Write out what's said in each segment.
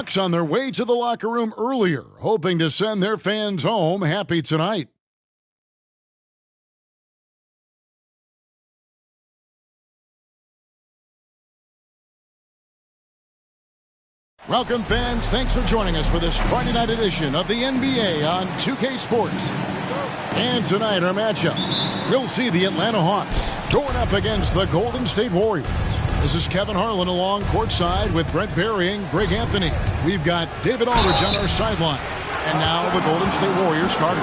Hawks on their way to the locker room earlier, hoping to send their fans home happy tonight. Welcome, fans. Thanks for joining us for this Friday night edition of the NBA on 2K Sports. And tonight, our matchup, we'll see the Atlanta Hawks going up against the Golden State Warriors. This is Kevin Harlan along courtside with Brent Barry and Greg Anthony. We've got David Aldridge on our sideline. And now the Golden State Warriors starters.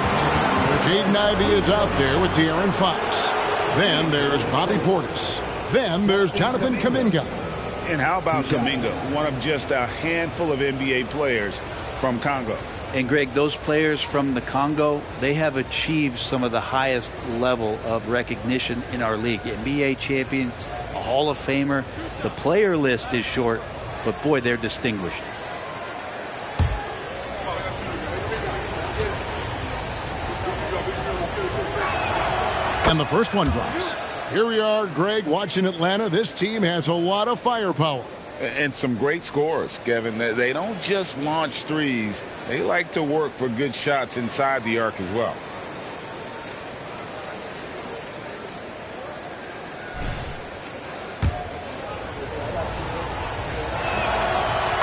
Jaden Ivey is out there with De'Aaron Fox. Then there's Bobby Portis. Then there's Jonathan Kuminga. And how about Kuminga, one of just a handful of NBA players from Congo. And, Greg, those players from the Congo, they have achieved some of the highest level of recognition in our league. NBA champions, a Hall of Famer. The player list is short, but, boy, they're distinguished. And the first one drops. Here we are, Greg, watching Atlanta. This team has a lot of firepower. And some great scores, Kevin. They don't just launch threes. They like to work for good shots inside the arc as well.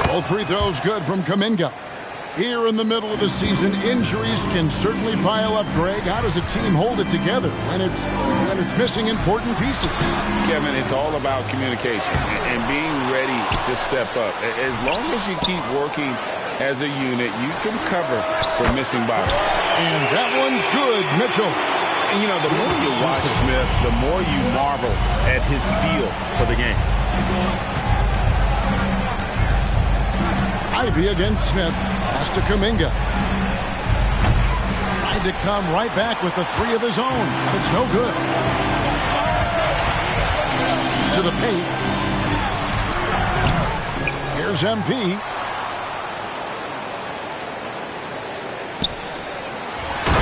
Both free throws good from Kuminga. Here in the middle of the season, injuries can certainly pile up, Greg. How does a team hold it together when it's missing important pieces? Kevin, it's all about communication and being ready to step up. As long as you keep working as a unit, you can cover for missing bodies. And that one's good, Mitchell. And, you know, the more you watch Smith, the more you marvel at his feel for the game. Ivey against Smith. Pass to Kuminga. Tried to come right back with the three of his own, but it's no good. To the paint. Here's MP.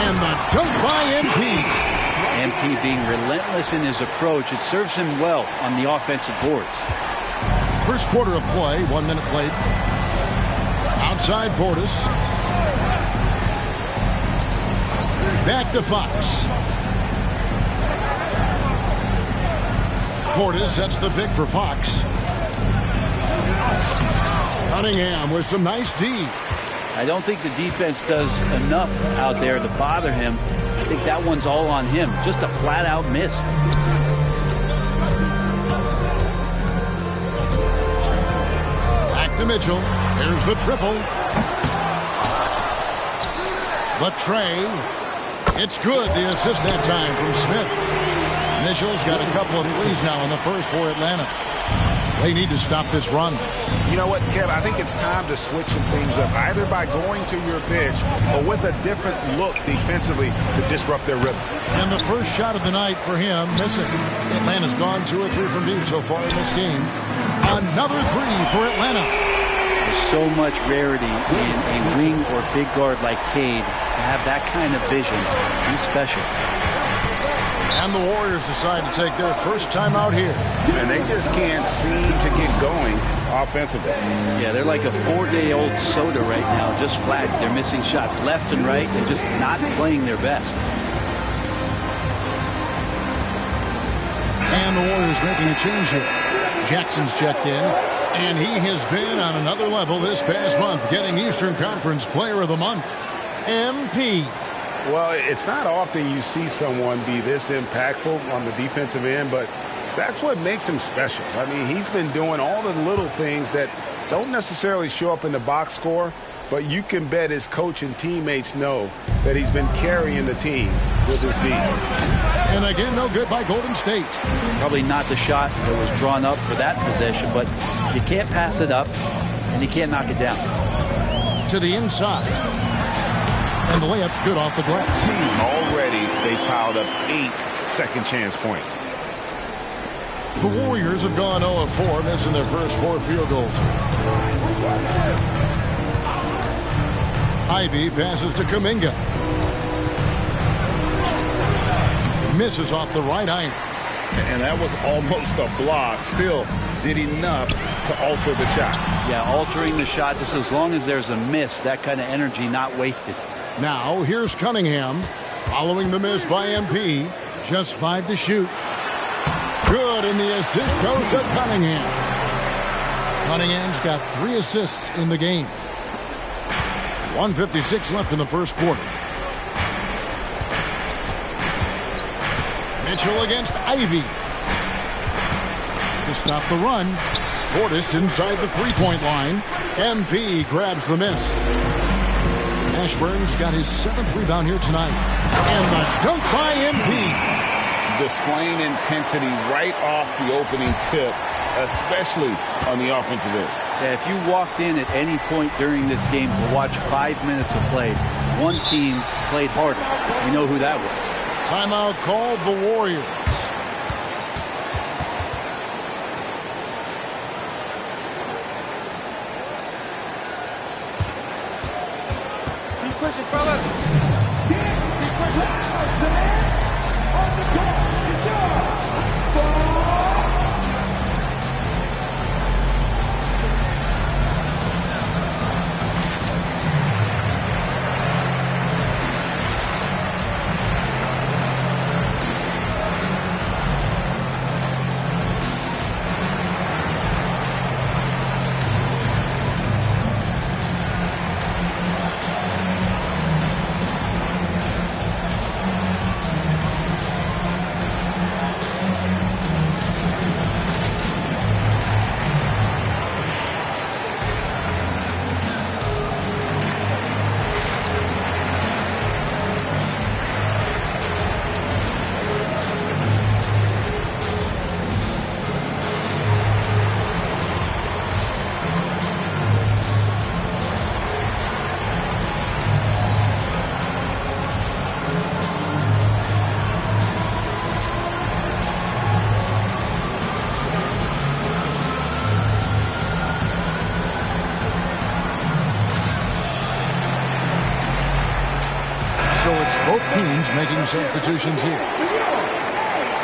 And the dunk by MP. MP being relentless in his approach, it serves him well on the offensive boards. First quarter of play, 1 minute played. Outside Portis. Back to Fox. Portis sets the pick for Fox. Cunningham with some nice D. I don't think the defense does enough out there to bother him. I think that one's all on him. Just a flat-out miss. Back to Mitchell. Here's the triple. The tray. It's good. The assist that time from Smith. Mitchell's got a couple of threes now in the first for Atlanta. They need to stop this run. You know what, Kev? I think it's time to switch some things up, either by going to your pitch or with a different look defensively to disrupt their rhythm. And the first shot of the night for him, missing. Atlanta's gone 2 or 3 from deep so far in this game. Another three for Atlanta. So much rarity in a wing or big guard like Cade to have that kind of vision. He's special. And the Warriors decide to take their first time out here. And they just can't seem to get going offensively. Yeah, they're like a 4-day-old soda right now, just flat. They're missing shots left and right. They're just not playing their best. And the Warriors making a change here. Jackson's checked in. And he has been on another level this past month, getting Eastern Conference Player of the Month. MP. Well, it's not often you see someone be this impactful on the defensive end, but that's what makes him special. I mean, he's been doing all the little things that don't necessarily show up in the box score, but you can bet his coach and teammates know that he's been carrying the team with his D. And again, no good by Golden State. Probably not the shot that was drawn up for that possession, but you can't pass it up, and you can't knock it down. To the inside. And the layup's good off the glass. Already, they piled up 8 second chance points. The Warriors have gone 0 of 4, missing their first 4 field goals. Ivey passes to Kuminga. Misses off the right iron. And that was almost a block. Still, did enough to alter the shot. Yeah, altering the shot, just as long as there's a miss, that kind of energy not wasted. Now here's Cunningham following the miss by MP. Just 5 to shoot. Good, and the assist goes to Cunningham. Cunningham's got 3 assists in the game. 1:56 left in the first quarter. Mitchell against Ivy. To stop the run. Portis inside the three-point line. MP grabs the miss. Ashburn's got his 7th rebound here tonight. And the dunk by MP. Displaying intensity right off the opening tip, especially on the offensive end. Yeah, if you walked in at any point during this game to watch 5 minutes of play, one team played harder. You know who that was. Timeout called the Warriors. Keep pushing, fellas. Keep pushing. The Nets on the court. It's So it's both teams making substitutions here.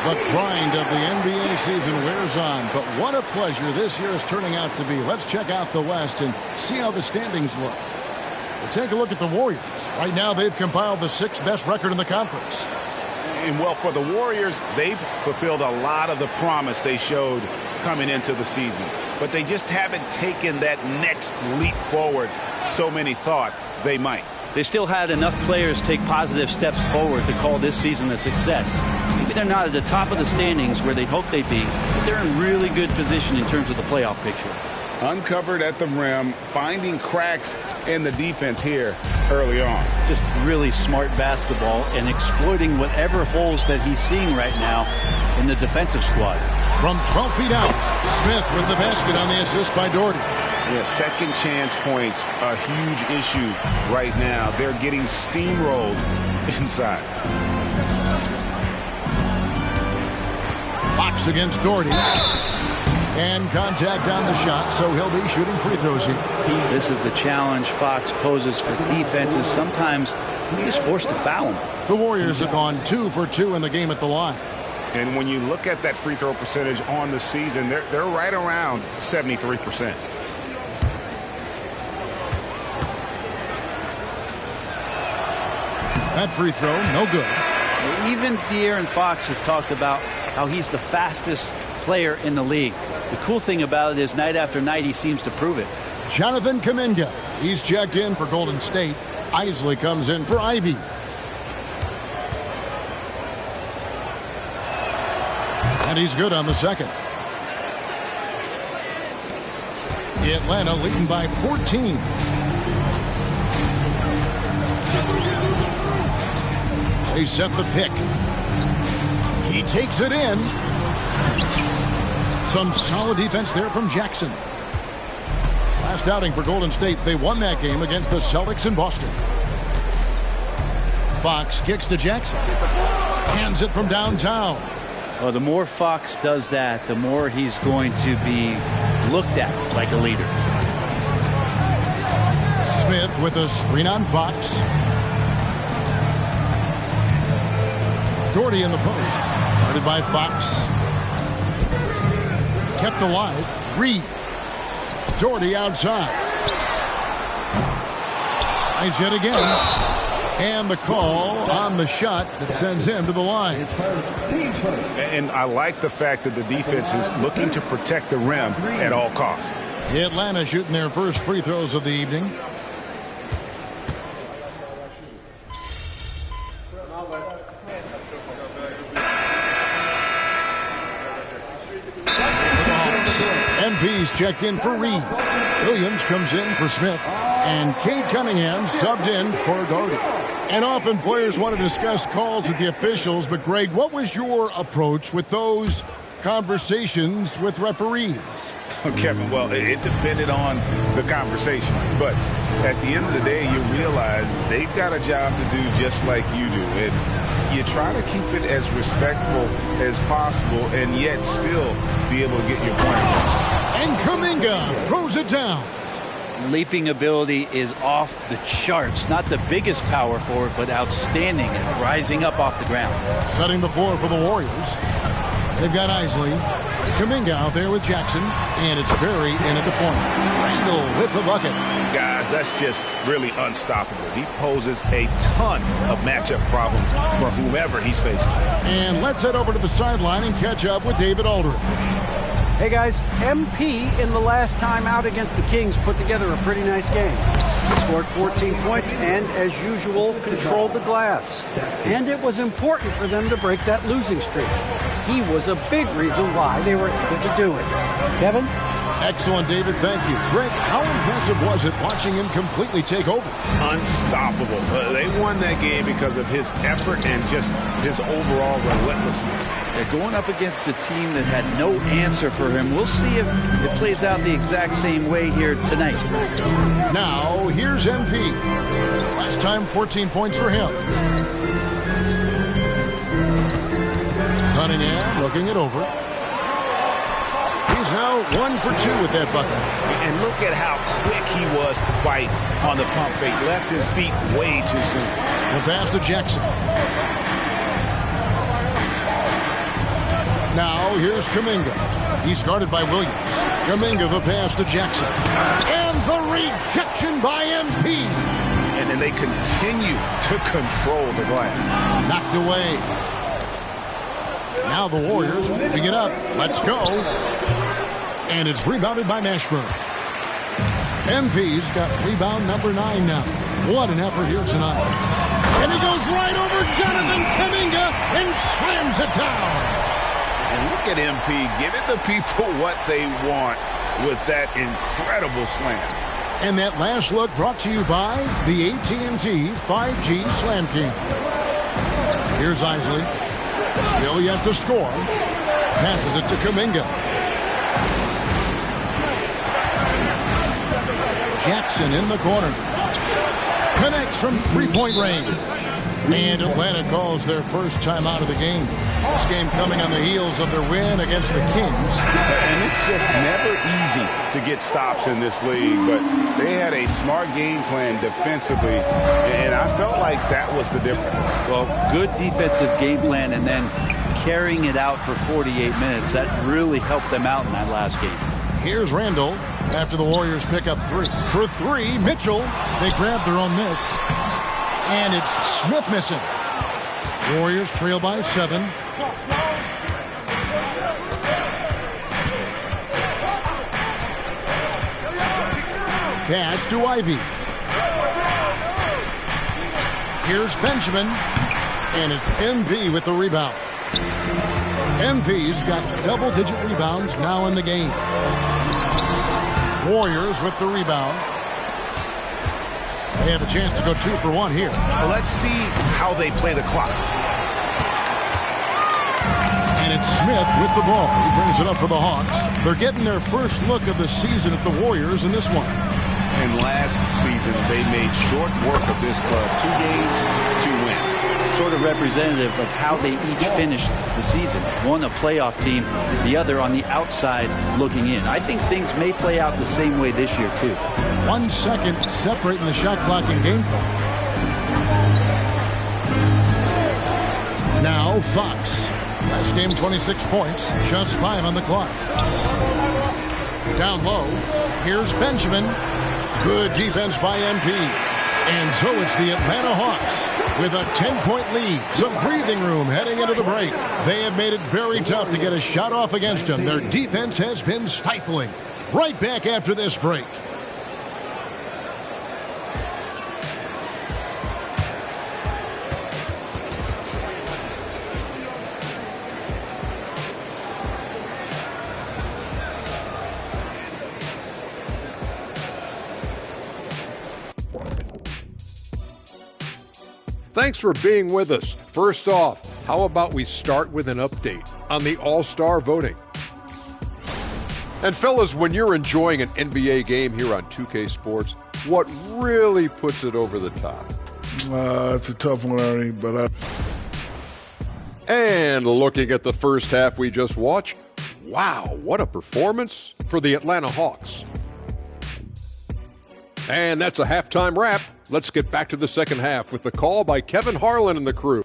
The grind of the NBA season wears on, but what a pleasure this year is turning out to be. Let's check out the West and see how the standings look. We'll take a look at the Warriors. Right now, they've compiled the 6th best record in the conference. And, well, for the Warriors, they've fulfilled a lot of the promise they showed coming into the season. But they just haven't taken that next leap forward so many thought they might. They still had enough players take positive steps forward to call this season a success. Maybe they're not at the top of the standings where they hoped they'd be, but they're in really good position in terms of the playoff picture. Uncovered at the rim, finding cracks in the defense here early on. Just really smart basketball and exploiting whatever holes that he's seeing right now in the defensive squad. From 12 feet out, Smith with the basket on the assist by Doherty. Yeah, second chance points, a huge issue right now. They're getting steamrolled inside. Fox against Doherty. And contact on the shot, so he'll be shooting free throws here. This is the challenge Fox poses for defenses. Sometimes he's forced to foul him. The Warriors have gone 2 for 2 in the game at the line. And when you look at that free throw percentage on the season, they're right around 73%. That free throw, no good. Even De'Aaron Fox has talked about how he's the fastest player in the league. The cool thing about it is night after night he seems to prove it. Jonathan Kuminga, he's checked in for Golden State. Isley comes in for Ivy. And he's good on the second. Atlanta leading by 14. They set the pick. He takes it in. Some solid defense there from Jackson. Last outing for Golden State, they won that game against the Celtics in Boston. Fox kicks to Jackson. Hands it from downtown. Well, the more Fox does that, the more he's going to be looked at like a leader. Smith with a screen on Fox. Doherty in the post. Guarded by Fox. Kept alive. Reed. Doherty outside. Tries yet again. And the call on the shot that sends him to the line. And I like the fact that the defense is looking to protect the rim at all costs. Atlanta shooting their first free throws of the evening. MP's checked in for Reed. Williams comes in for Smith. And Cade Cunningham subbed in for Doherty. And often players want to discuss calls with the officials, but Greg, what was your approach with those conversations with referees? Kevin, well, it depended on the conversation. But at the end of the day, you realize they've got a job to do just like you do. And you try to keep it as respectful as possible and yet still be able to get your point across. And Kuminga throws it down. Leaping ability is off the charts. Not the biggest power forward, but outstanding at rising up off the ground. Setting the floor for the Warriors. They've got Isley. Kuminga out there with Jackson. And it's Berry in at the point. Randall with the bucket. Guys, that's just really unstoppable. He poses a ton of matchup problems for whomever he's facing. And let's head over to the sideline and catch up with David Aldridge. Hey guys, MP in the last time out against the Kings put together a pretty nice game. He scored 14 points and, as usual, controlled the glass. And it was important for them to break that losing streak. He was a big reason why they were able to do it. Kevin? Excellent, David. Thank you. Greg, how impressive was it watching him completely take over? Unstoppable. They won that game because of his effort and just his overall relentlessness. They're going up against a team that had no answer for him. We'll see if it plays out the exact same way here tonight. Now, here's MP. Last time, 14 points for him. Cunningham looking it over. He's now 1 for 2 with that bucket. And look at how quick he was to bite on the pump fake. Left his feet way too soon. The pass to Jackson. Now here's Kuminga. He's guarded by Williams. Kuminga the pass to Jackson. And the rejection by MP. And then they continue to control the glass. Knocked away. Now the Warriors moving it up. Let's go. And it's rebounded by Mashburn. MP's got rebound number 9 now. What an effort here tonight. And he goes right over Jonathan Kuminga and slams it down. And look at MP giving the people what they want with that incredible slam. And that last look brought to you by the AT&T 5G Slam King. Here's Isley. Still yet to score. Passes it to Kuminga. Jackson in the corner. Connects from three-point range. And Atlanta calls their first timeout of the game. This game coming on the heels of their win against the Kings. And it's just never easy to get stops in this league, but they had a smart game plan defensively, and I felt like that was the difference. Well, good defensive game plan and then carrying it out for 48 minutes. That really helped them out in that last game. Here's Randall after the Warriors pick up 3. For 3, Mitchell. They grab their own miss. And it's Smith missing. Warriors trail by 7. Pass to Ivy. Here's Benjamin. And it's MV with the rebound. MV's got double-digit rebounds now in the game. Warriors with the rebound. They have a chance to go 2 for 1 here. Well, let's see how they play the clock. And it's Smith with the ball. He brings it up for the Hawks. They're getting their first look of the season at the Warriors in this one. And last season, they made short work of this club. 2 games, 2 wins. Sort of representative of how they each finished the season. One a playoff team, the other on the outside looking in. I think things may play out the same way this year, too. 1 second separating the shot clock and game clock. Now Fox. Last game 26 points, just 5 on the clock. Down low, here's Benjamin. Good defense by MP. And so it's the Atlanta Hawks with a 10-point lead. Some breathing room heading into the break. They have made it very tough to get a shot off against them. Their defense has been stifling. Right back after this break. Thanks for being with us. First off, how about we start with an update on the All-Star voting? And fellas, when you're enjoying an NBA game here on 2K Sports, what really puts it over the top? It's a tough one, Ernie, but And looking at the first half we just watched, wow, what a performance for the Atlanta Hawks. And that's a halftime wrap. Let's get back to the second half with the call by Kevin Harlan and the crew.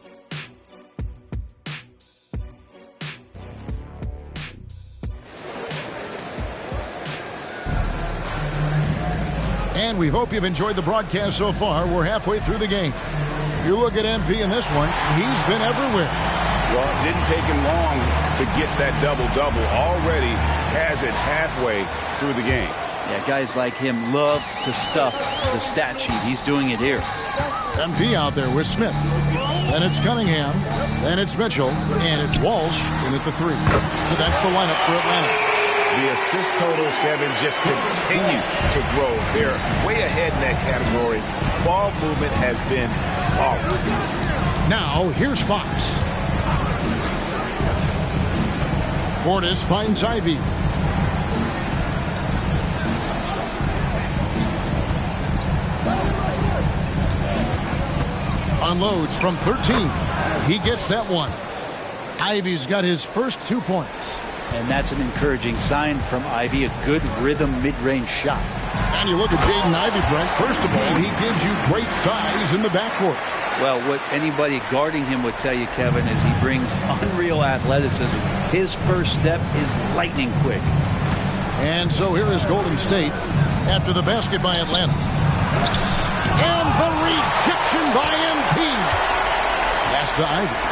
And we hope you've enjoyed the broadcast so far. We're halfway through the game. You look at MP in this one, he's been everywhere. Well, it didn't take him long to get that double-double. Already has it halfway through the game. Yeah, guys like him love to stuff the stat sheet. He's doing it here. MP out there with Smith. Then it's Cunningham. Then it's Mitchell. And it's Walsh in at the 3. So that's the lineup for Atlanta. The assist totals, Kevin, just continue to grow. They're way ahead in that category. Ball movement has been flawless. Now, here's Fox. Portis finds Ivy. Unloads from 13. He gets that one. Ivy's got his first 2 points. And that's an encouraging sign from Ivy, a good rhythm mid-range shot. And you look at Jaden Ivey, Brent. First of all, he gives you great size in the backcourt. Well, what anybody guarding him would tell you, Kevin, is he brings unreal athleticism. His first step is lightning quick. And so here is Golden State after the basket by Atlanta. And the rejection by MP. Pass to Ivy.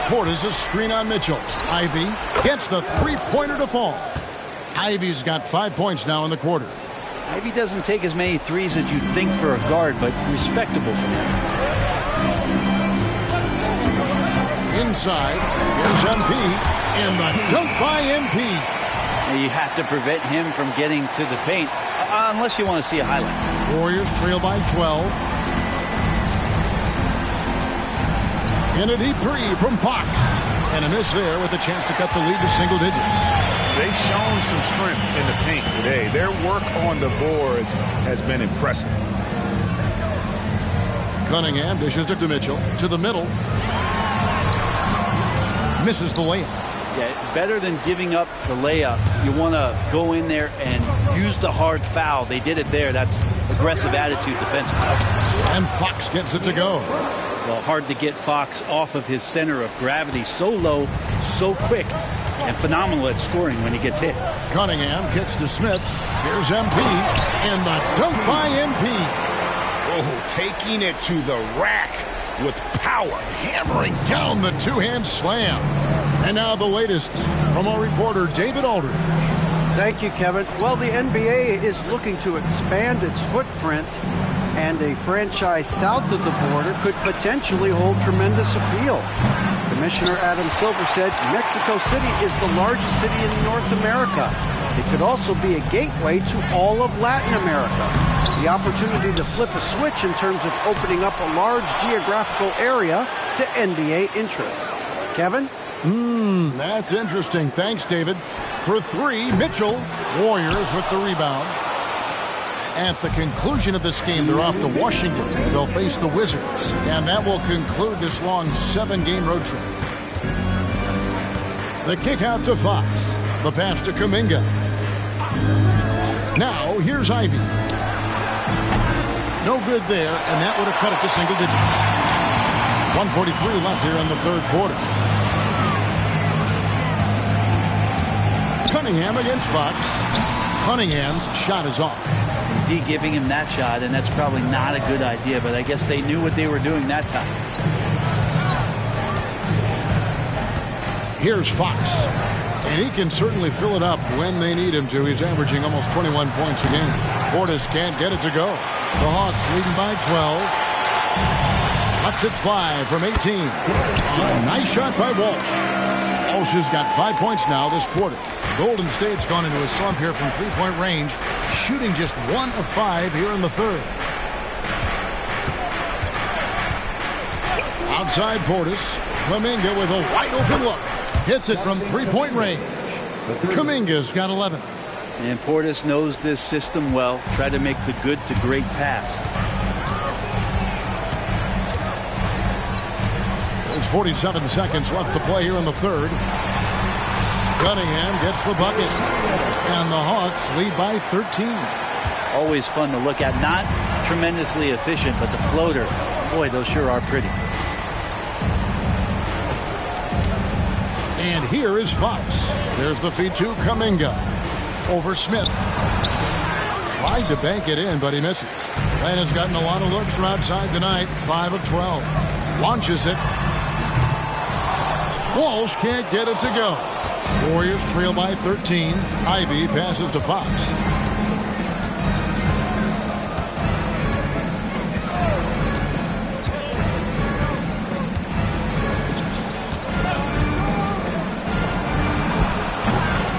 Portis a screen on Mitchell. Ivy gets the three-pointer to fall. Ivy's got 5 points now in the quarter. Ivy doesn't take as many threes as you'd think for a guard, but respectable for him. Inside, here's MP, and the dunk by MP. You have to prevent him from getting to the paint, unless you want to see a highlight. Warriors trail by 12. And a deep 3 from Fox. And a miss there with a chance to cut the lead to single digits. They've shown some strength in the paint today. Their work on the boards has been impressive. Cunningham dishes it to Mitchell. To the middle. Misses the layup. Yeah, better than giving up the layup. You want to go in there and use the hard foul. They did it there. That's aggressive attitude defensively. And Fox gets it to go. Well, hard to get Fox off of his center of gravity. So low, so quick, and phenomenal at scoring when he gets hit. Cunningham kicks to Smith. Here's MP, and the dunk by MP. Oh, taking it to the rack with power. Hammering down the two-hand slam. And now the latest from our reporter, David Aldridge. Thank you, Kevin. Well, the NBA is looking to expand its footprint, and a franchise south of the border could potentially hold tremendous appeal. Commissioner Adam Silver said Mexico City is the largest city in North America. It could also be a gateway to all of Latin America. The opportunity to flip a switch in terms of opening up a large geographical area to NBA interest. Kevin? That's interesting. Thanks, David. For 3, Mitchell. Warriors with the rebound. At the conclusion of this game, they're off to Washington. They'll face the Wizards. And that will conclude this long 7-game road trip. The kick out to Fox. The pass to Kuminga. Now, here's Ivy. No good there, and that would have cut it to single digits. 1:43 left here in the third quarter. Cunningham against Fox. Cunningham's shot is off. D giving him that shot, and that's probably not a good idea, but I guess they knew what they were doing that time. Here's Fox. And he can certainly fill it up when they need him to. He's averaging almost 21 points a game. Portis can't get it to go. The Hawks leading by 12. Cuts it 5 from 18. Nice shot by Walsh. Walsh has got 5 points now this quarter. Golden State's gone into a slump here from three-point range, shooting just 1 of 5 here in the third. Outside Portis. Kuminga with a wide-open look. Hits it from three-point range. Kuminga's got 11. And Portis knows this system well. Try to make the good to great pass. There's 47 seconds left to play here in the third. Cunningham gets the bucket. And the Hawks lead by 13. Always fun to look at. Not tremendously efficient, but the floater, boy, those sure are pretty. And here is Fox. There's the feed to Kuminga. Over Smith. Tried to bank it in, but he misses. And has gotten a lot of looks from outside tonight. 5 of 12. Launches it. Walsh can't get it to go. Warriors trail by 13. Ivy passes to Fox.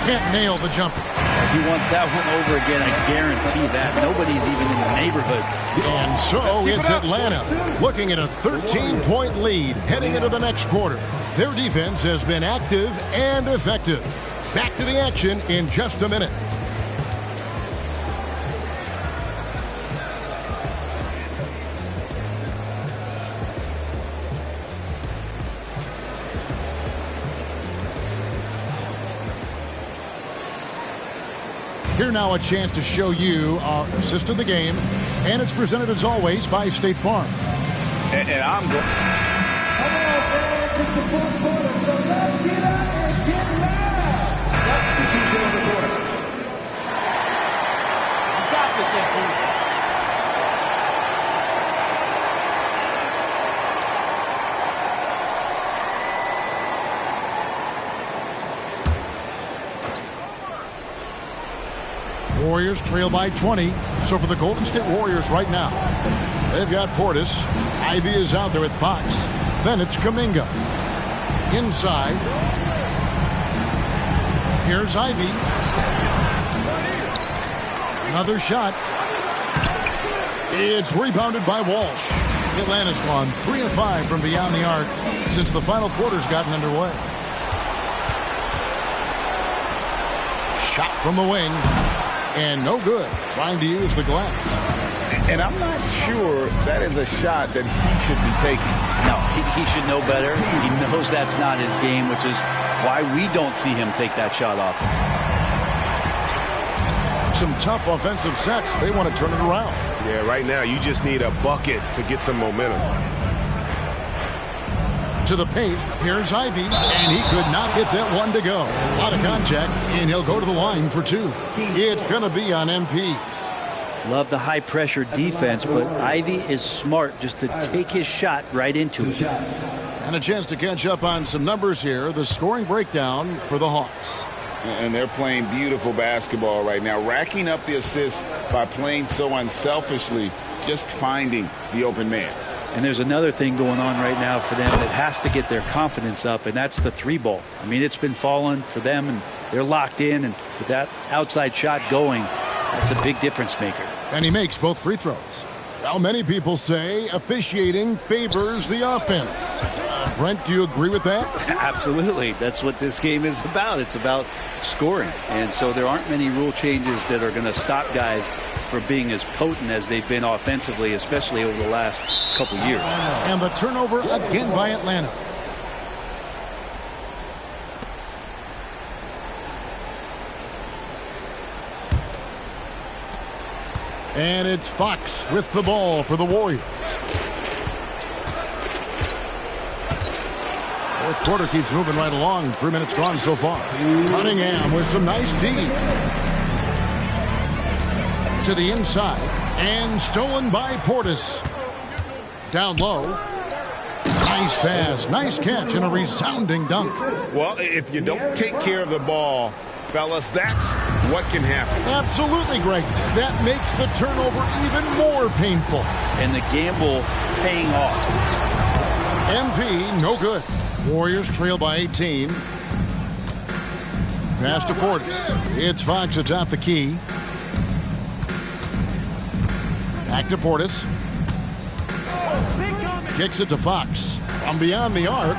Can't nail the jumper. He wants that one over again. I guarantee that. Nobody's even in the neighborhood. And so it's Atlanta looking at a 13-point lead heading into the next quarter. Their defense has been active and effective. Back to the action in just a minute. Here now a chance to show you our assist of the game, and it's presented as always by State Farm. And I'm going. Come on, fans, it's the fourth quarter, so let's get out and get loud. Substitution on the quarter. You got this, MP. Warriors trail by 20. So for the Golden State Warriors right now, they've got Portis. Ivy is out there with Fox. Then it's Kuminga. Inside. Here's Ivy. Another shot. It's rebounded by Walsh. Atlanta's gone 3 of 5 from beyond the arc since the final quarter's gotten underway. Shot from the wing. And no good. Trying to use the glass. And I'm not sure that is a shot that he should be taking. No, he should know better. He knows that's not his game, which is why we don't see him take that shot off. Some tough offensive sets. They want to turn it around. Yeah, right now you just need a bucket to get some momentum. To the paint. Here's Ivy. And he could not get that one to go. A lot of contact. And he'll go to the line for 2. It's going to be on MP. Love the high-pressure defense, but Ivy is smart just to take his shot right into it. And a chance to catch up on some numbers here. The scoring breakdown for the Hawks. And they're playing beautiful basketball right now, racking up the assists by playing so unselfishly, just finding the open man. And there's another thing going on right now for them that has to get their confidence up, and that's the 3-ball. I mean, it's been falling for them, and they're locked in, and with that outside shot going, that's a big difference maker. And he makes both free throws. Now, many people say officiating favors the offense. Brent, do you agree with that? Absolutely. That's what this game is about. It's about scoring. And so there aren't many rule changes that are going to stop guys from being as potent as they've been offensively, especially over the last couple years. And the turnover again by Atlanta. And it's Fox with the ball for the Warriors. Fourth quarter keeps moving right along. 3 minutes gone so far. Cunningham with some nice D. To the inside. And stolen by Portis. Down low. Nice pass. Nice catch and a resounding dunk. Well, if you don't take care of the ball, fellas, that's what can happen. Absolutely, Greg. That makes the turnover even more painful. And the gamble paying off. MP, no good. Warriors trail by 18. Pass to Portis. It's Fox atop the key. Back to Portis. Kicks it to Fox. From beyond the arc.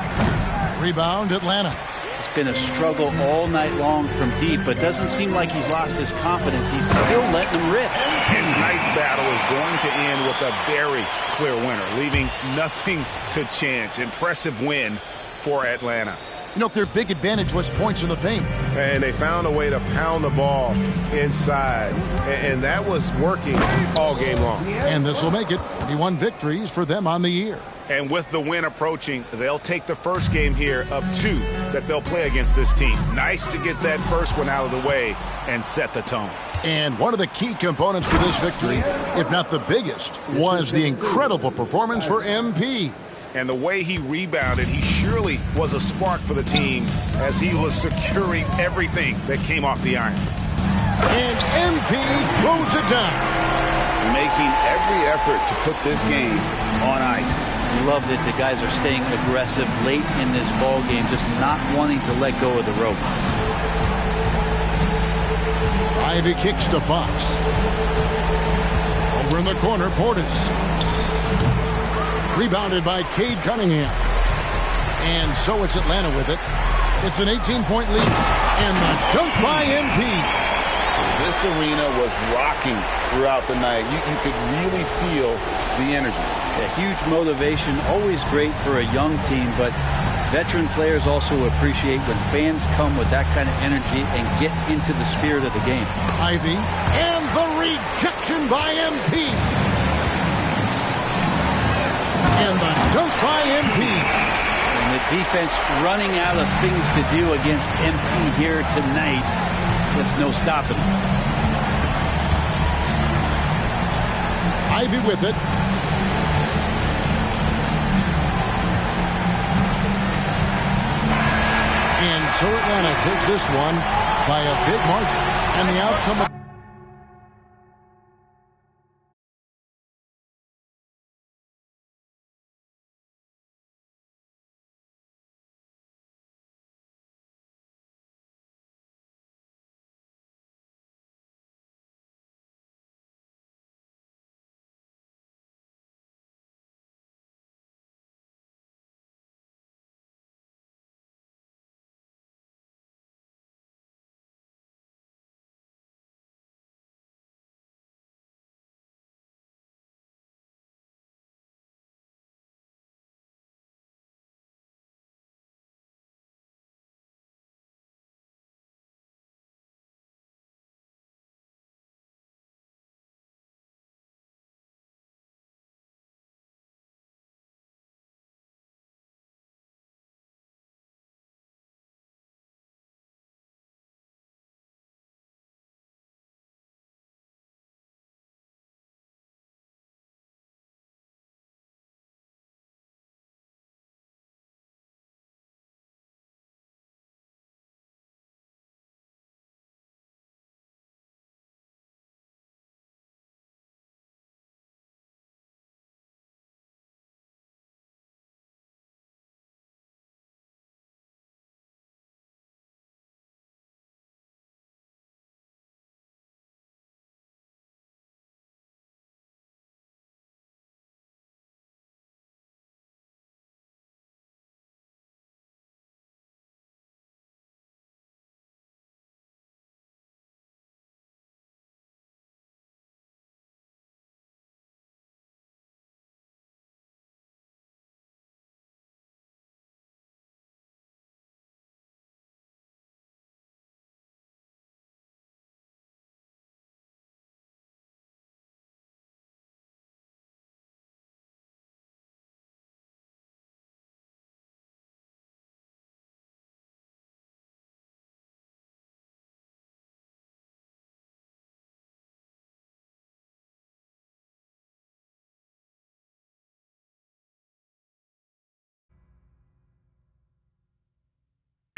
Rebound, Atlanta. It's been a struggle all night long from deep, but doesn't seem like he's lost his confidence. He's still letting them rip. And tonight's battle is going to end with a very clear winner, leaving nothing to chance. Impressive win for Atlanta. You know, their big advantage was points in the paint. And they found a way to pound the ball inside. And that was working all game long. And this will make it 41 victories for them on the year. And with the win approaching, they'll take the first game here of 2 that they'll play against this team. Nice to get that first one out of the way and set the tone. And one of the key components for this victory, if not the biggest, was the incredible performance for MP. And the way he rebounded, he surely was a spark for the team as he was securing everything that came off the iron. And MP throws it down. Making every effort to put this game on ice. Love that the guys are staying aggressive late in this ball game, just not wanting to let go of the rope. Ivy kicks to Fox. Over in the corner, Portis. Rebounded by Cade Cunningham. And so it's Atlanta with it. It's an 18-point lead. And the dunk by MP. This arena was rocking throughout the night. You could really feel the energy. A huge motivation, always great for a young team, but veteran players also appreciate when fans come with that kind of energy and get into the spirit of the game. Ivy. And the rejection by MP. And the dunk by MP. And the defense running out of things to do against MP here tonight. Just no stopping them. Ivy with it. And so Atlanta takes this one by a big margin. And the outcome of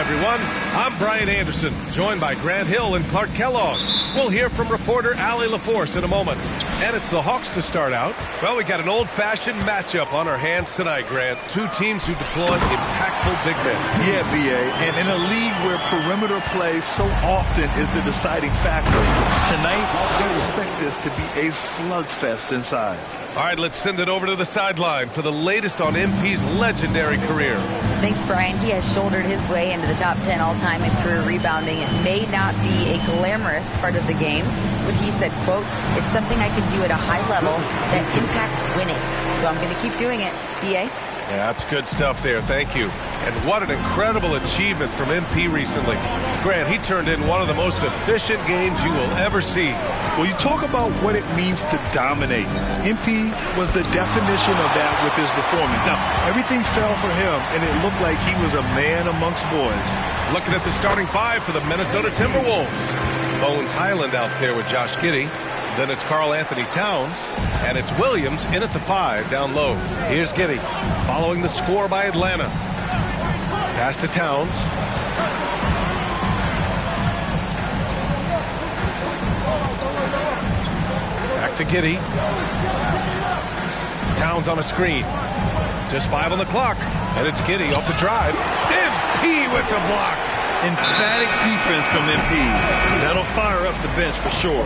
Everyone, I'm Brian Anderson, joined by Grant Hill and Clark Kellogg. We'll hear from reporter Allie LaForce in a moment. And it's the Hawks to start out. Well, we got an old-fashioned matchup on our hands tonight, Grant. Two teams who deploy impactful big men. Yeah, B.A., and in a league where perimeter play so often is the deciding factor, tonight we expect this to be a slugfest inside. All right, let's send it over to the sideline for the latest on MP's legendary career. Thanks, Brian. He has shouldered his way into the top 10 all-time in career rebounding. It may not be a glamorous part of the game, but he said, quote, "It's something I can do at a high level that impacts winning. So I'm going to keep doing it." B.A.? Yeah, that's good stuff there. Thank you. And what an incredible achievement from MP recently. Grant, he turned in one of the most efficient games you will ever see. Well, you talk about what it means to dominate. MP was the definition of that with his performance. Now, everything fell for him, and it looked like he was a man amongst boys. Looking at the starting five for the Minnesota Timberwolves. Bones Highland out there with Josh Giddey. Then it's Karl Anthony Towns, and it's Williams in at the 5 down low. Here's Giddey following the score by Atlanta. Pass to Towns. Back to Giddey. Towns on a screen. Just 5 on the clock, and it's Giddey off the drive. MP with the block. Emphatic defense from MP. That'll fire up the bench for sure.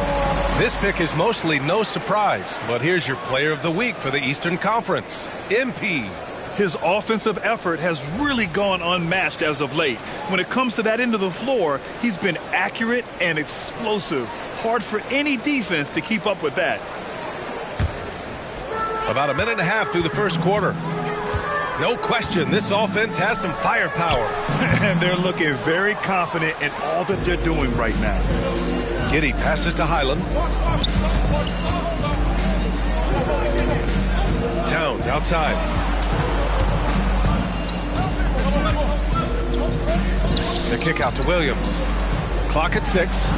This pick is mostly no surprise, but here's your player of the week for the Eastern Conference, MP. His offensive effort has really gone unmatched as of late. When it comes to that end of the floor, he's been accurate and explosive. Hard for any defense to keep up with that. About a minute and a half through the first quarter. No question, this offense has some firepower. And they're looking very confident in all that they're doing right now. Giddey passes to Highland. Towns outside. The kick out to Williams. Clock at 6.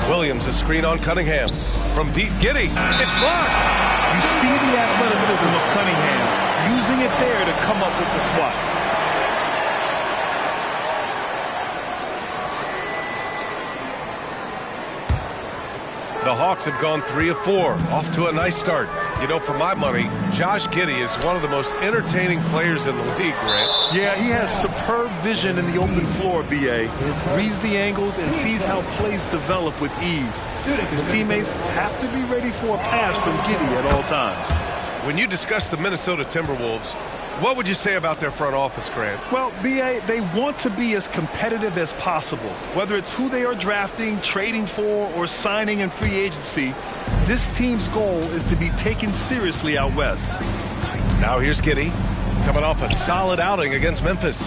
Williams, a screen on Cunningham. From deep, Giddey. It's blocked. You see the athleticism of Cunningham, using it there to come up with the swat. The Hawks have gone 3 of 4, off to a nice start. You know, for my money, Josh Giddey is one of the most entertaining players in the league, Grant. Yeah, he has superb vision in the open floor, B.A. Reads the angles and sees how plays develop with ease. His teammates have to be ready for a pass from Giddey at all times. When you discuss the Minnesota Timberwolves, what would you say about their front office, Grant? Well, B.A., they want to be as competitive as possible. Whether it's who they are drafting, trading for, or signing in free agency, this team's goal is to be taken seriously out west. Now here's Giddey, coming off a solid outing against Memphis.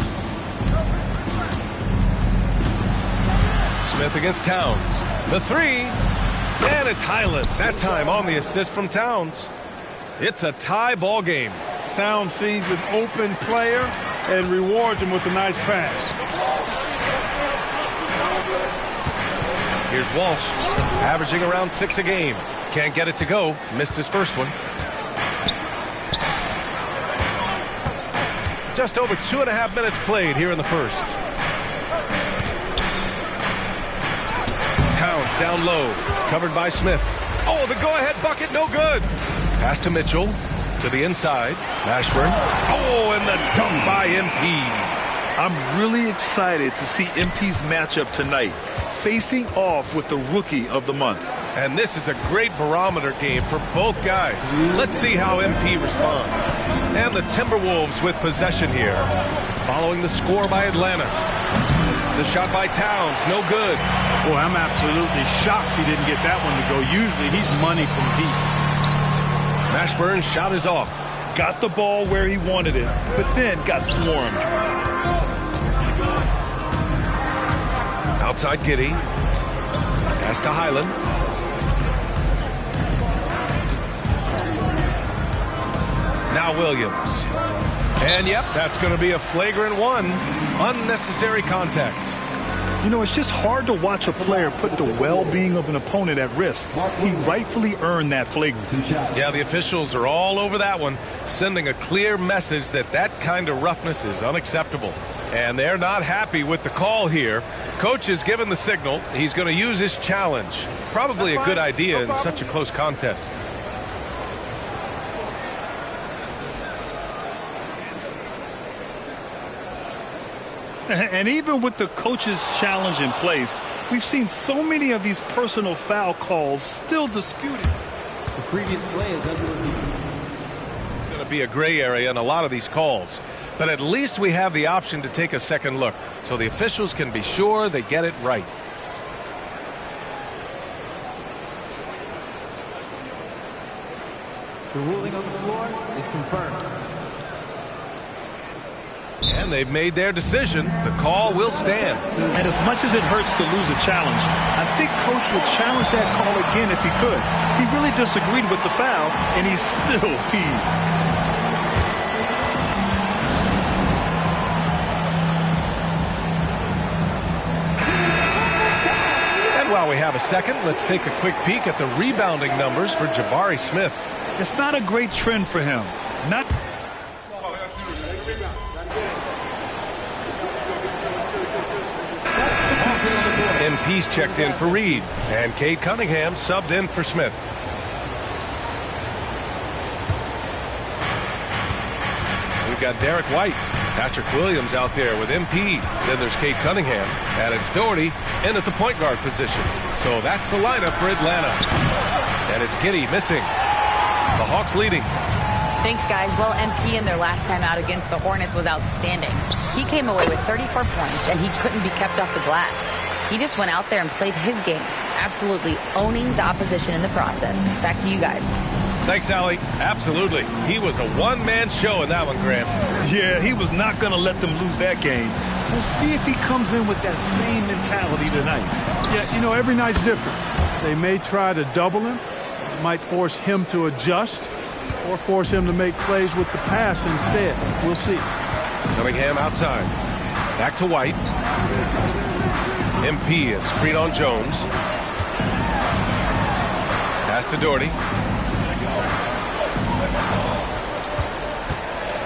Smith against Towns. The 3, and it's Highland. That time on the assist from Towns. It's a tie ball game. Towns sees an open player and rewards him with a nice pass. Here's Walsh, averaging around 6 a game. Can't get it to go. Missed his first one. Just over 2.5 minutes played here in the first. Towns down low, covered by Smith. Oh, the go-ahead bucket, no good. Pass to Mitchell. To the inside, Mashburn. Oh, and the dunk by MP. I'm really excited to see MP's matchup tonight, facing off with the Rookie of the Month. And this is a great barometer game for both guys. Let's see how MP responds. And the Timberwolves with possession here, following the score by Atlanta. The shot by Towns, no good. Boy, I'm absolutely shocked he didn't get that one to go. Usually he's money from deep. Mashburn's shot is off. Got the ball where he wanted it, but then got swarmed. Outside Giddey. Pass to Highland. Now Williams. And yep, that's going to be a flagrant 1. Unnecessary contact. You know, it's just hard to watch a player put the well-being of an opponent at risk. He rightfully earned that flagrant. Yeah, the officials are all over that one, sending a clear message that that kind of roughness is unacceptable. And they're not happy with the call here. Coach has given the signal. He's going to use his challenge. Probably a good idea in such a close contest. And even with the coach's challenge in place, we've seen so many of these personal foul calls still disputed. The previous play is under review. It's going to be a gray area in a lot of these calls. But at least we have the option to take a second look, so the officials can be sure they get it right. The ruling on the floor is confirmed. And they've made their decision. The call will stand. And as much as it hurts to lose a challenge, I think Coach would challenge that call again if he could. He really disagreed with the foul, and he still heaved. And while we have a second, let's take a quick peek at the rebounding numbers for Jabari Smith. It's not a great trend for him. Not. MP's checked in for Reed, and Cade Cunningham subbed in for Smith. We've got Derek White, Patrick Williams out there with MP. Then there's Cade Cunningham, and it's Doherty in at the point guard position. So that's the lineup for Atlanta. And it's Giddey missing. The Hawks leading. Thanks, guys. Well, MP in their last time out against the Hornets was outstanding. He came away with 34 points, and he couldn't be kept off the glass. He just went out there and played his game, absolutely owning the opposition in the process. Back to you guys. Thanks, Allie. Absolutely. He was a one-man show in that one, Graham. Yeah, he was not going to let them lose that game. We'll see if he comes in with that same mentality tonight. Yeah, you know, every night's different. They may try to double him. It might force him to adjust or force him to make plays with the pass instead. We'll see. Cunningham outside. Back to White. MP, a screen on Jones. Pass to Doherty.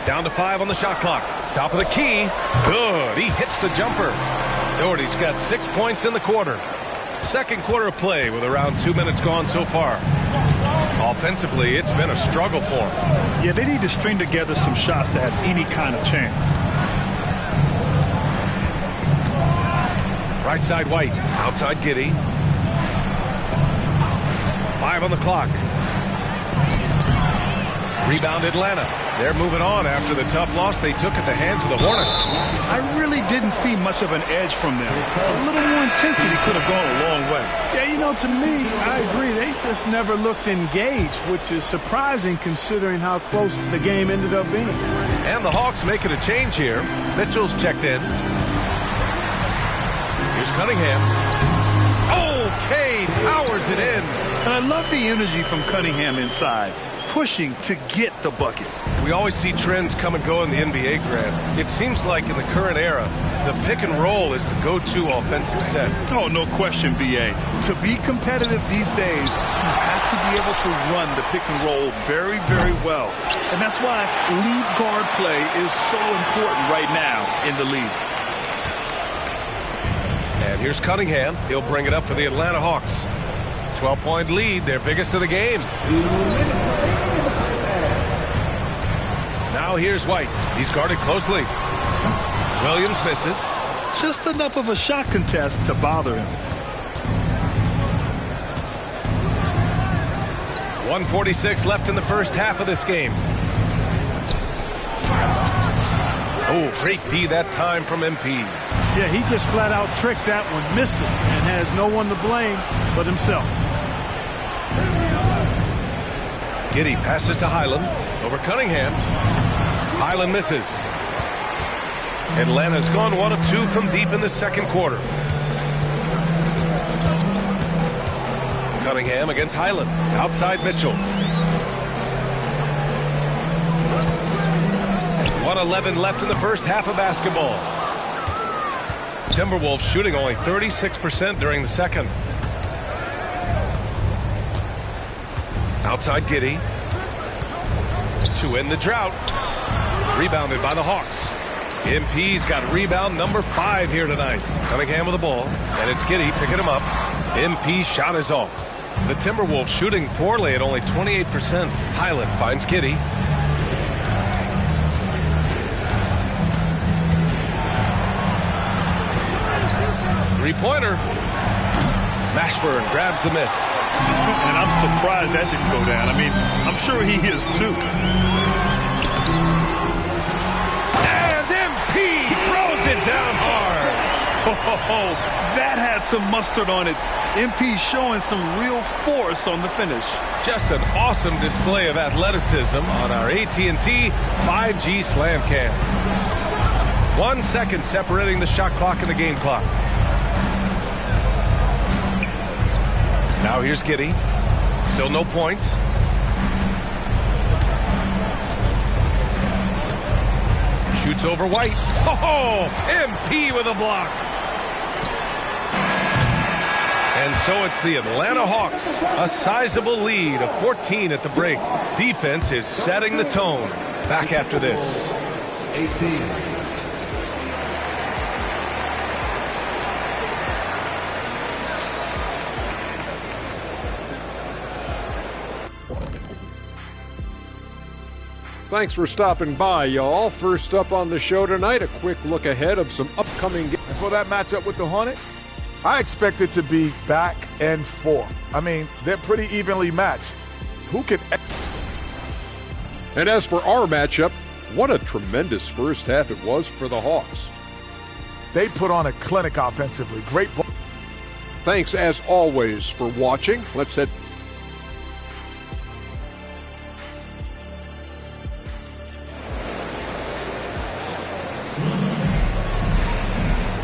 Down to 5 on the shot clock. Top of the key. Good. He hits the jumper. Doherty's got 6 points in the quarter. Second quarter of play with around 2 minutes gone so far. Offensively, it's been a struggle for him. Yeah, they need to string together some shots to have any kind of chance. Right side White. Outside Giddey. 5 on the clock. Rebound Atlanta. They're moving on after the tough loss they took at the hands of the Hornets. I really didn't see much of an edge from them. A little more intensity could have gone a long way. Yeah, you know, to me, I agree. They just never looked engaged, which is surprising considering how close the game ended up being. And the Hawks making a change here. Mitchell's checked in. Here's Cunningham. Oh, Cade powers it in. And I love the energy from Cunningham inside, pushing to get the bucket. We always see trends come and go in the NBA, Grant. It seems like in the current era, the pick and roll is the go-to offensive set. Oh, no question, B.A. To be competitive these days, you have to be able to run the pick and roll very, very well. And that's why lead guard play is so important right now in the league. And here's Cunningham. He'll bring it up for the Atlanta Hawks. 12-point lead, their biggest of the game. Now here's White. He's guarded closely. Williams misses. Just enough of a shot contest to bother him. 1:46 left in the first half of this game. Oh, great D that time from MP. Yeah, he just flat out tricked that one, missed it, and has no one to blame but himself. Giddey passes to Highland over Cunningham. Highland misses. Atlanta's gone 1 of 2 from deep in the second quarter. Cunningham against Highland. Outside Mitchell. 1:11 left in the first half of basketball. Timberwolves shooting only 36% during the second. Outside Giddey. To end the drought. Rebounded by the Hawks. MP's got rebound number 5 here tonight. Cunningham with the ball, and it's Giddey picking him up. MP's shot is off. The Timberwolves shooting poorly at only 28%. Highland finds Giddey. Three-pointer. Mashburn grabs the miss. And I'm surprised that didn't go down. I mean, I'm sure he is too. And MP throws it down hard. Oh, that had some mustard on it. MP showing some real force on the finish. Just an awesome display of athleticism on our AT&T 5G Slam Cam. 1 second separating the shot clock and the game clock. Now here's Giddey. Still no points. Shoots over White. Oh, MP with a block. And so it's the Atlanta Hawks. A sizable lead of 14 at the break. Defense is setting the tone. Back after this. 18. Thanks for stopping by, y'all. First up on the show tonight, a quick look ahead of some upcoming games. And for that matchup with the Hornets, I expect it to be back and forth. I mean, they're pretty evenly matched. Who can... And as for our matchup, what a tremendous first half it was for the Hawks. They put on a clinic offensively. Great ball. Thanks, as always, for watching. Let's head...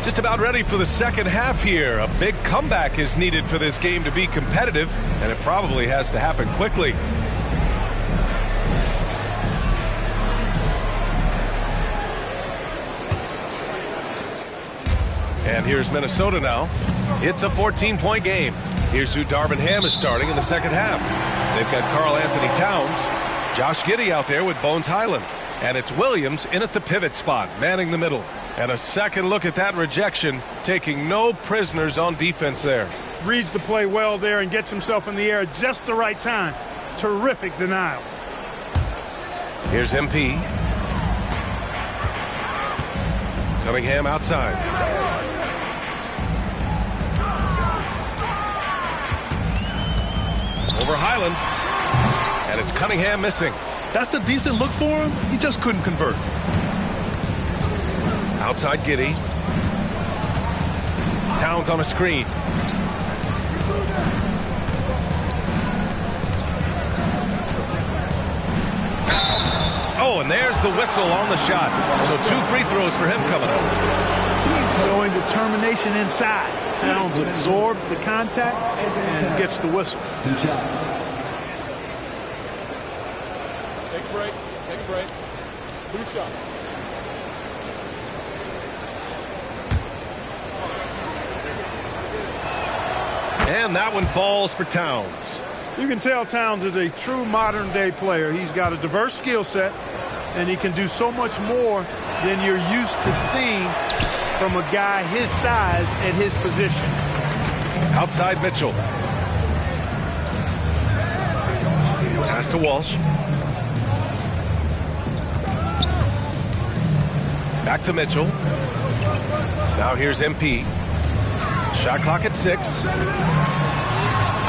Just about ready for the second half here. A big comeback is needed for this game to be competitive, and it probably has to happen quickly. And here's Minnesota now. It's a 14-point game. Here's who Darvin Ham is starting in the second half. They've got Karl Anthony Towns, Josh Giddey out there with Bones Highland. And it's Williams in at the pivot spot, manning the middle. And a second look at that rejection, taking no prisoners on defense there. Reads the play well there and gets himself in the air at just the right time. Terrific denial. Here's MP. Cunningham outside. Over Highland. And it's Cunningham missing. That's a decent look for him. He just couldn't convert. Outside Giddey. Towns on a screen. Oh, and there's the whistle on the shot. So 2 free throws for him coming up. Showing determination inside. Towns absorbs the contact and gets the whistle. 2 shots. Take a break. Take a break. 2 shots. And that one falls for Towns. You can tell Towns is a true modern-day player. He's got a diverse skill set, and he can do so much more than you're used to seeing from a guy his size at his position. Outside Mitchell. Pass to Walsh. Back to Mitchell. Now here's MP. Shot clock at 6.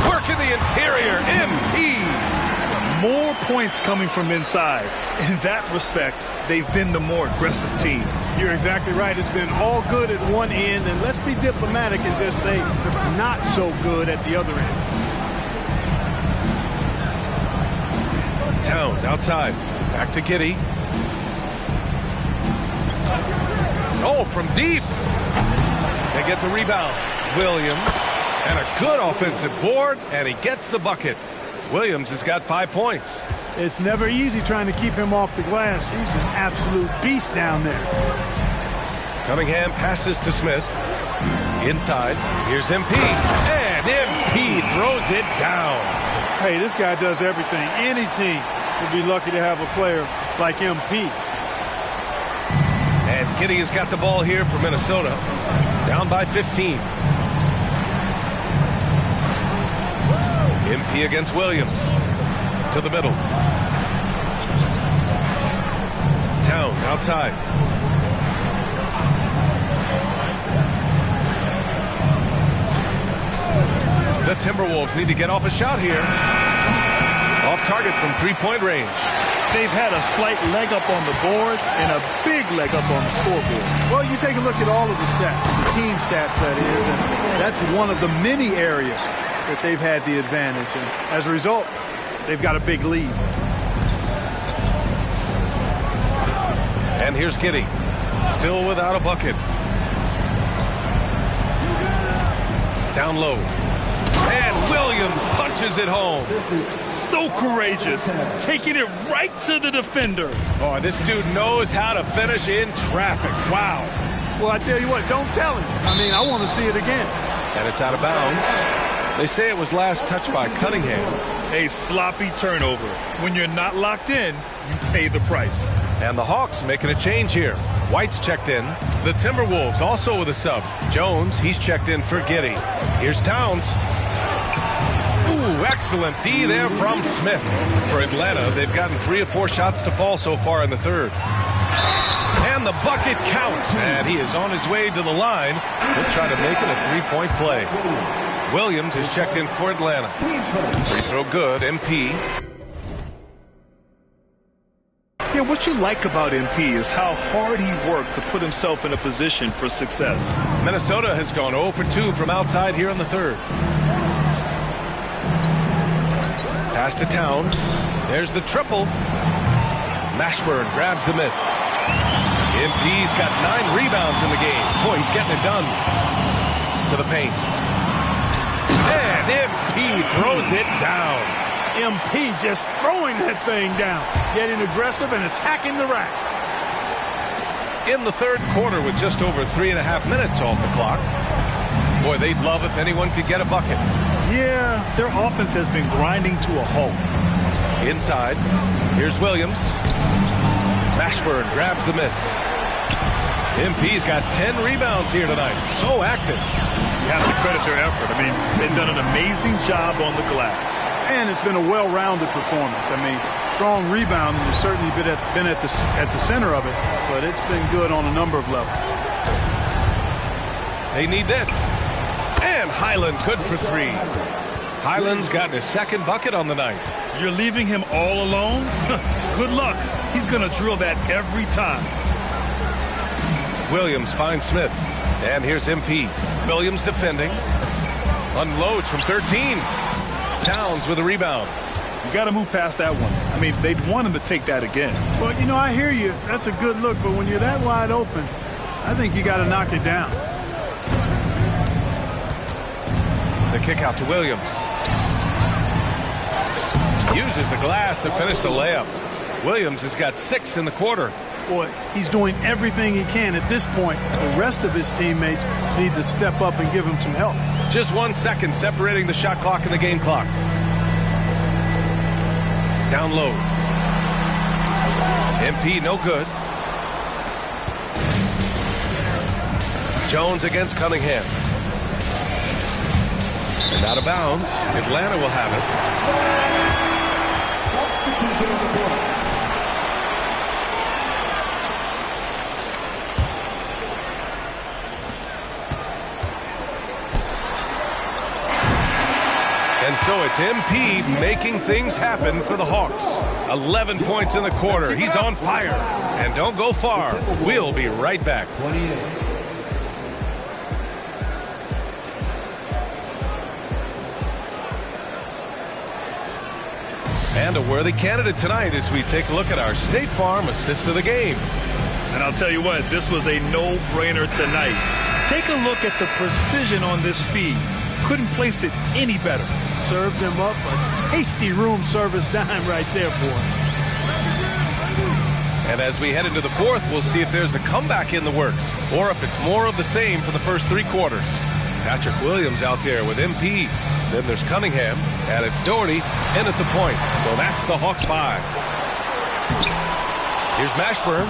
Work in the interior. MP. More points coming from inside. In that respect, they've been the more aggressive team. You're exactly right. It's been all good at one end, and let's be diplomatic and just say not so good at the other end. Towns outside. Back to Giddey. Oh, from deep. They get the rebound. Williams. And a good offensive board, and he gets the bucket. Williams has got 5 points. It's never easy trying to keep him off the glass. He's an absolute beast down there. Cunningham passes to Smith. Inside, here's MP. And MP throws it down. Hey, this guy does everything. Any team would be lucky to have a player like MP. And Giddey has got the ball here for Minnesota. Down by 15. MP against Williams. To the middle. Towns outside. The Timberwolves need to get off a shot here. Off target from three-point range. They've had a slight leg up on the boards and a big leg up on the scoreboard. Well, you take a look at all of the stats, the team stats, that is, and that's one of the many areas that they've had the advantage. And as a result, they've got a big lead. And here's Giddey. Still without a bucket. Down low. And Williams punches it home. So courageous, taking it right to the defender. Oh, this dude knows how to finish in traffic. Wow. Well, I tell you what, don't tell him. I mean, I want to see it again. And it's out of bounds. They say it was last touched by Cunningham. A sloppy turnover. When you're not locked in, you pay the price. And the Hawks making a change here. White's checked in. The Timberwolves also with a sub. Jones, he's checked in for Giddey. Here's Towns. Ooh, excellent D there from Smith. For Atlanta, they've gotten 3 or 4 shots to fall so far in the third. And the bucket counts. And he is on his way to the line. He'll try to make it a 3-point play. Williams is checked in for Atlanta. Free throw good. MP. Yeah, what you like about MP is how hard he worked to put himself in a position for success. Minnesota has gone 0 for 2 from outside here in the third. Pass to Towns. There's the triple. Mashburn grabs the miss. MP's got 9 rebounds in the game. Boy, he's getting it done. To the paint. And MP throws it down. MP just throwing that thing down, getting aggressive and attacking the rack. In the third quarter with just over 3.5 minutes off the clock. Boy, they'd love if anyone could get a bucket. Yeah, their offense has been grinding to a halt. Inside, here's Williams. Mashburn grabs the miss. MP's got 10 rebounds here tonight. So active. You have to credit their effort. I mean, they've done an amazing job on the glass. And it's been a well-rounded performance. I mean, strong rebounding has certainly been at the center of it, but it's been good on a number of levels. They need this. And Highland good for 3. Highland's gotten his second bucket on the night. You're leaving him all alone? Good luck. He's going to drill that every time. Williams finds Smith. And here's MP. Williams defending. Unloads from 13. Towns with a rebound. You got to move past that one. I mean, they'd want him to take that again. Well, you know, I hear you. That's a good look, but when you're that wide open, I think you got to knock it down. The kick out to Williams. Uses the glass to finish the layup. Williams has got 6 in the quarter. Boy, he's doing everything he can at this point. The rest of his teammates need to step up and give him some help. Just 1 second separating the shot clock and the game clock. Down low. MP no good. Jones against Cunningham. And out of bounds. Atlanta will have it. And so it's MP making things happen for the Hawks. 11 points in the quarter. He's on fire. And don't go far. We'll be right back. 28. And a worthy candidate tonight as we take a look at our State Farm assist of the game. And I'll tell you what, this was a no-brainer tonight. Take a look at the precision on this feed. Couldn't place it any better. Served him up a tasty room service dime right there, boy. And as we head into the fourth, we'll see if there's a comeback in the works or if it's more of the same for the first 3 quarters. Patrick Williams out there with MP. Then there's Cunningham, and it's Doherty in at the point. So that's the Hawks 5. Here's Mashburn.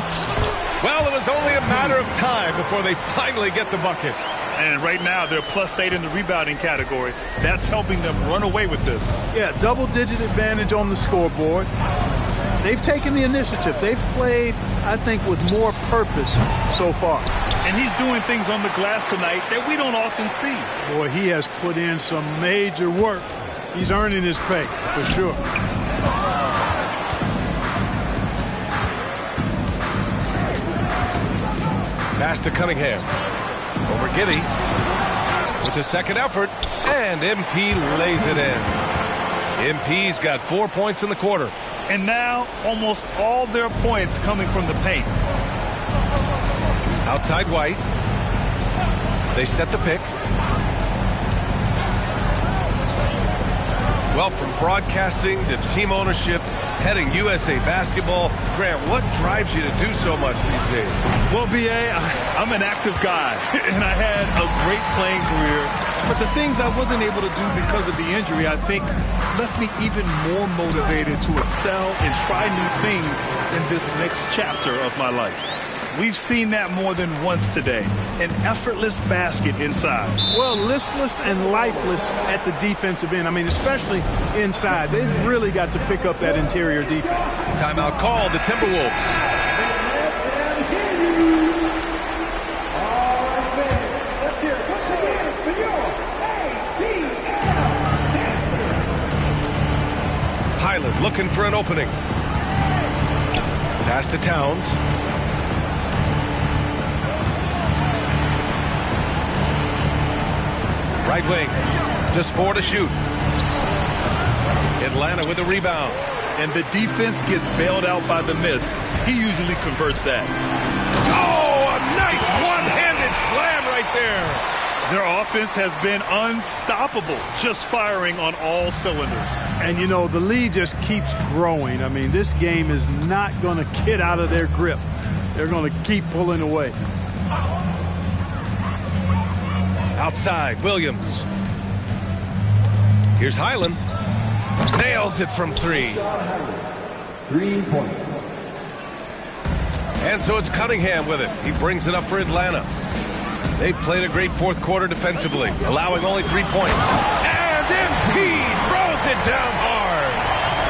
Well, it was only a matter of time before they finally get the bucket. And right now, they're +8 in the rebounding category. That's helping them run away with this. Yeah, double-digit advantage on the scoreboard. They've taken the initiative. They've played, I think, with more purpose so far. And he's doing things on the glass tonight that we don't often see. Boy, he has put in some major work. He's earning his pay, for sure. Pass to Cunningham. Over Giddey. With the second effort. And MP lays it in. MP's got 4 points in the quarter. And now, almost all their points coming from the paint. Outside White. They set the pick. Well, from broadcasting to team ownership, heading USA Basketball, Grant, what drives you to do so much these days? Well, B.A., I'm an active guy, and I had a great playing career. But the things I wasn't able to do because of the injury, I think, left me even more motivated to excel and try new things in this next chapter of my life. We've seen that more than once today. An effortless basket inside. Well, listless and lifeless at the defensive end. I mean, especially inside. They've really got to pick up that interior defense. Timeout called the Timberwolves. Highland looking for an opening. Pass to Towns. Right wing, just 4 to shoot. Atlanta with a rebound. And the defense gets bailed out by the miss. He usually converts that. Oh, a nice one-handed slam right there. Their offense has been unstoppable, just firing on all cylinders. And, you know, the lead just keeps growing. I mean, this game is not going to get out of their grip. They're going to keep pulling away. Outside, Williams. Here's Highland. Nails it from 3. 3 points. And so it's Cunningham with it. He brings it up for Atlanta. They played a great fourth quarter defensively, allowing only 3 points. And MP throws it down hard.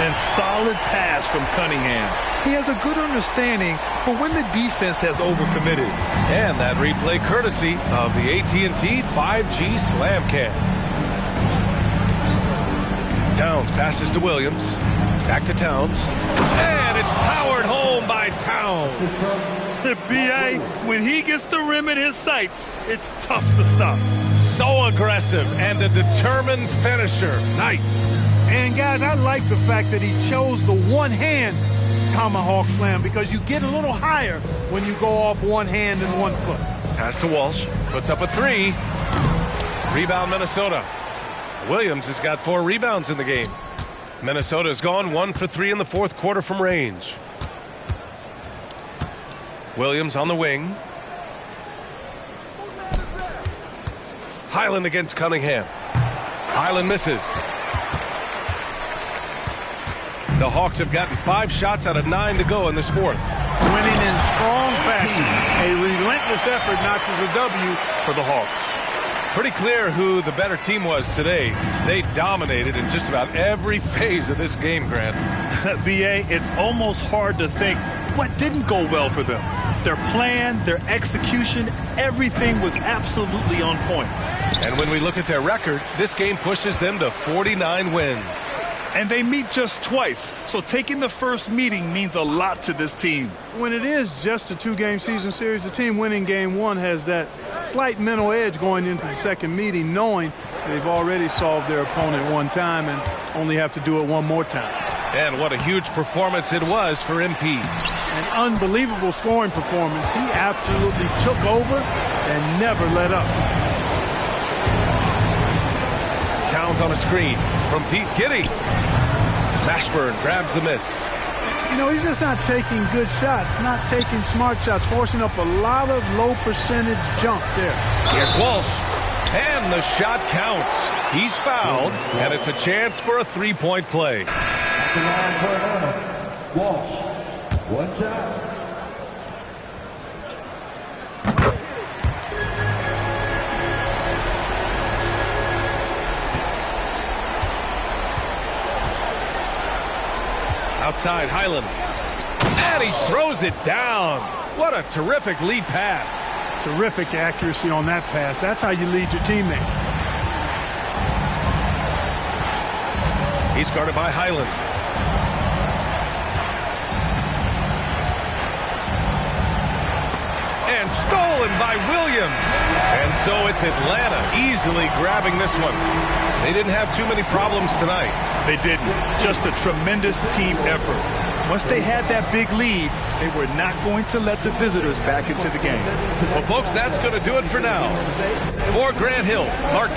And solid pass from Cunningham. He has a good understanding for when the defense has overcommitted. And that replay courtesy of the AT&T 5G Slam Cam. Towns passes to Williams. Back to Towns. And it's powered home by Towns. B.A., when he gets the rim in his sights, it's tough to stop. So aggressive and a determined finisher. Nice. And, guys, I like the fact that he chose the one-hand tomahawk slam because you get a little higher when you go off one hand and 1 foot. Pass to Walsh. Puts up a 3. Rebound, Minnesota. Williams has got 4 rebounds in the game. Minnesota's gone 1 for 3 in the fourth quarter from range. Williams on the wing. Highland against Cunningham. Highland misses. The Hawks have gotten 5 shots out of 9 to go in this fourth. Winning in strong fashion. A relentless effort notches a W for the Hawks. Pretty clear who the better team was today. They dominated in just about every phase of this game, Grant. B.A., it's almost hard to think what didn't go well for them. Their plan, their execution, everything was absolutely on point. And when we look at their record, this game pushes them to 49 wins. And they meet just twice, so taking the first meeting means a lot to this team. When it is just a 2-game season series, the team winning game 1 has that slight mental edge going into the second meeting, knowing they've already solved their opponent 1 time and only have to do it 1 more time. And what a huge performance it was for MP. An unbelievable scoring performance. He absolutely took over and never let up. Towns on a screen from deep. Giddey. Mashburn grabs the miss. You know, he's just not taking good shots, not taking smart shots, forcing up a lot of low percentage jump there. Here's Walsh. And the shot counts. He's fouled, and it's a chance for a three-point play. Walsh, one shot. Outside, Highland. And he throws it down. What a terrific lead pass. Terrific accuracy on that pass. That's how you lead your teammate. He's guarded by Highland. And stolen by Williams. And so it's Atlanta easily grabbing this one. They didn't have too many problems tonight. They didn't. Just a tremendous team effort. Once they had that big lead, they were not going to let the visitors back into the game. Well, folks, that's going to do it for now. For Grant Hill, Mark